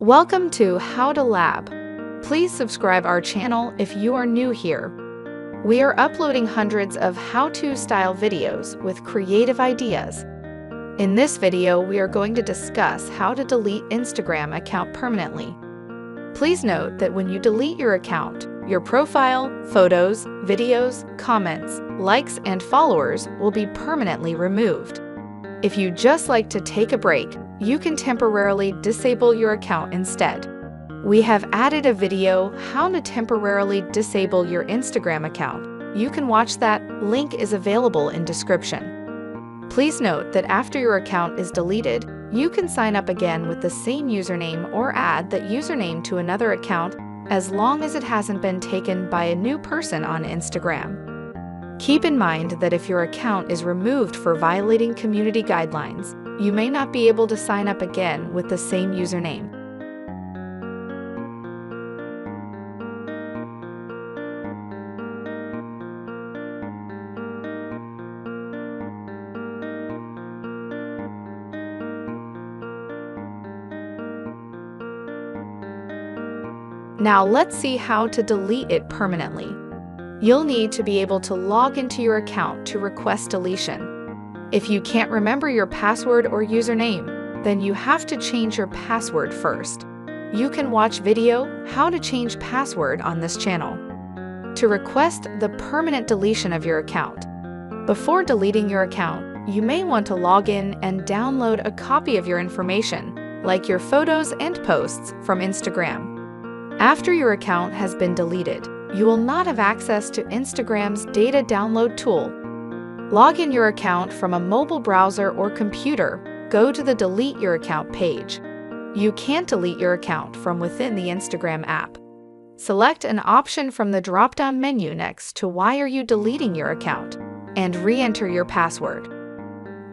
Welcome to HowToLab. Please subscribe our channel if you are new here. We are uploading hundreds of how-to style videos with creative ideas. In this video, we are going to discuss how to delete Instagram account permanently. Please note that when you delete your account, your profile, photos, videos, comments, likes, and followers will be permanently removed. If you just like to take a break, you can temporarily disable your account instead. We have added a video how to temporarily disable your Instagram account. You can watch that, link is available in description. Please note that after your account is deleted, you can sign up again with the same username or add that username to another account as long as it hasn't been taken by a new person on Instagram. Keep in mind that if your account is removed for violating community guidelines, you may not be able to sign up again with the same username. Now let's see how to delete it permanently. You'll need to be able to log into your account to request deletion. If you can't remember your password or username, then you have to change your password first. You can watch video how to change password on this channel. To request the permanent deletion of your account. Before deleting your account, you may want to log in and download a copy of your information, like your photos and posts from Instagram. After your account has been deleted, you will not have access to Instagram's data download tool. Log in your account from a mobile browser or computer. Go to the Delete Your Account page. You can't delete your account from within the Instagram app. Select an option from the drop-down menu next to Why are you deleting your account? And re-enter your password.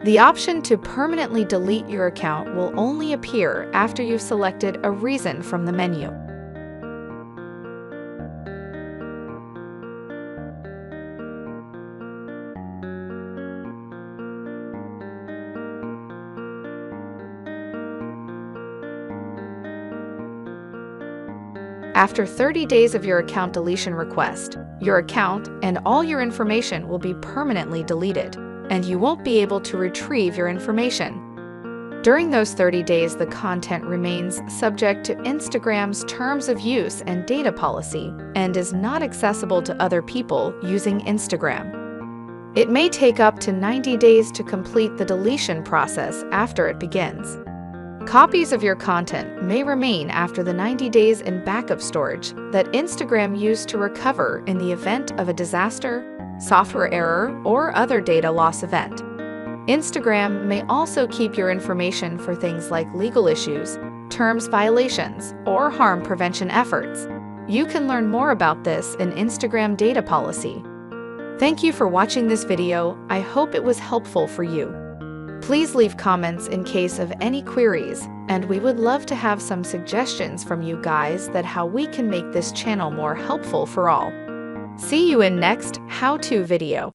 The option to permanently delete your account will only appear after you've selected a reason from the menu. After 30 days of your account deletion request, your account and all your information will be permanently deleted, and you won't be able to retrieve your information. During those 30 days, the content remains subject to Instagram's terms of use and data policy and is not accessible to other people using Instagram. It may take up to 90 days to complete the deletion process after it begins. Copies of your content may remain after the 90 days in backup storage that Instagram used to recover in the event of a disaster, software error, or other data loss event. Instagram may also keep your information for things like legal issues, terms violations, or harm prevention efforts. You can learn more about this in Instagram data policy. Thank you for watching this video. I hope it was helpful for you. Please leave comments in case of any queries, and we would love to have some suggestions from you guys that how we can make this channel more helpful for all. See you in next how-to video.